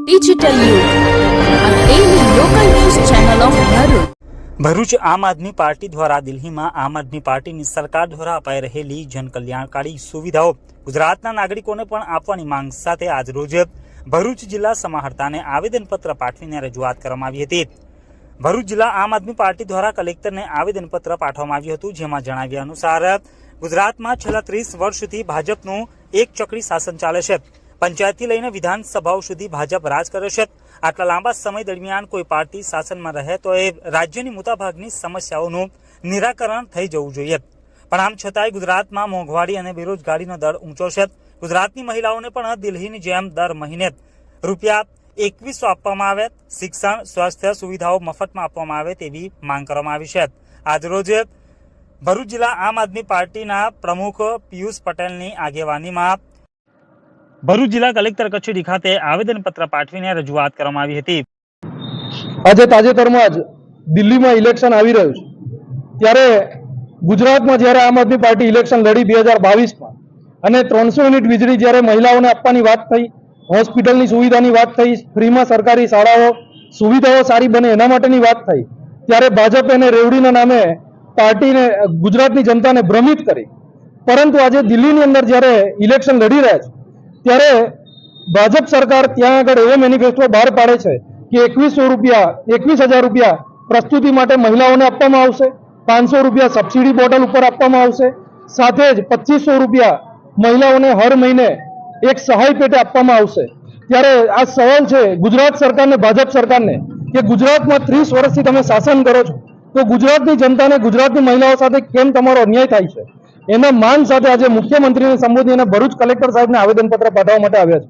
Digital युग, a daily local news channel of Bharuch. Bharuch આમ આદમી party દ્વારા દિલ્હીમાં આમ આદમી પાર્ટીની સરકાર દ્વારા અપાઈ રહેલી જનકલ્યાણકારી સુવિધાઓ ગુજરાતના નાગરિકોને પણ આપવાની માંગ સાથે આજરોજ ભરૂચ જિલ્લા સમાહર્તાને આવેદનપત્ર પાઠવીને રજૂઆત કરવામાં આવી હતી। ભરૂચ જિલ્લા આમ આદમી પાર્ટી દ્વારા કલેક્ટરને આવેદનપત્ર પાઠવવામાં આવ્યું હતું, જેમાં જણાવ્યા અનુસાર ગુજરાતમાં છેલ્લા 30 વર્ષથી ભાજપનું એક ચક્રી શાસન ચાલે છે। પંચાયતથી લઈને વિધાનસભાઓ સુધી ભાજપ રાજ કરે છે। આટલા લાંબા સમય દરમિયાન કોઈ પાર્ટી શાસનમાં રહે તો એ રાજ્યની મોટાભાગની સમસ્યાઓનું નિરાકરણ થઈ જવું જોઈએ, પણ આમ છતાંય ગુજરાતમાં મોંઘવારી અને બેરોજગારીનો દર ઊંચો છે। ગુજરાતની મહિલાઓને પણ દિલ્હીની જેમ દર મહિને રૂપિયા 2100 આપવામાં આવે, શિક્ષણ સ્વાસ્થ્ય સુવિધાઓ મફતમાં આપવામાં આવે તેવી માંગ કરવામાં આવી છે। આજરોજ ભરૂચ જિલ્લા આમ આદમી પાર્ટીના પ્રમુખ પિયુષ પટેલની આગેવાનીમાં ભરૂચ જિલ્લા કલેક્ટર કચેરી ખાતે આવેદનપત્ર પાઠવીને રજૂઆત કરવામાં આવી હતી। આજે તાજેતરમાં જ દિલ્હીમાં ઇલેક્શન આવી રહ્યું છે, ત્યારે ગુજરાતમાં જ્યારે આમ આદમી પાર્ટી ઇલેક્શન લડી 2022માં અને 300 યુનિટ વીજળી જ્યારે મહિલાઓને આપવાની વાત થઈ, હોસ્પિટલની સુવિધાની વાત થઈ, ફ્રીમાં સરકારી શાળાઓ સુવિધાઓ સારી બને એના માટેની વાત થઈ, ત્યારે ભાજપ એને રેવડીના નામે પાર્ટીને ગુજરાતની જનતાને ભ્રમિત કરી। પરંતુ આજે દિલ્હીની અંદર જ્યારે ઇલેક્શન લડી રહ્યા છે ત્યારે ભાજપ સરકાર ત્યાં આગળ એવો મેનિફેસ્ટો બહાર પાડે છે કે 21,000 રૂપિયા પ્રસ્તુતિ માટે મહિલાઓને આપવામાં આવશે, 500 રૂપિયા સબસિડી બોટલ ઉપર આપવામાં આવશે, સાથે જ 2500 રૂપિયા મહિલાઓને હર મહિને એક સહાય પેટે આપવામાં આવશે। ત્યારે આ સવાલ છે ગુજરાત સરકારને, ભાજપ સરકારને કે ગુજરાતમાં 30 વર્ષથી તમે શાસન કરો છો તો ગુજરાતની જનતાને, ગુજરાતની મહિલાઓ સાથે કેમ તમારો અન્યાય થાય છે? એના માન સાથે આજે મુખ્યમંત્રીને સંબોધી અને ભરૂચ કલેક્ટર સાહેબને આવેદનપત્ર પાઠવવા માટે આવ્યા છે।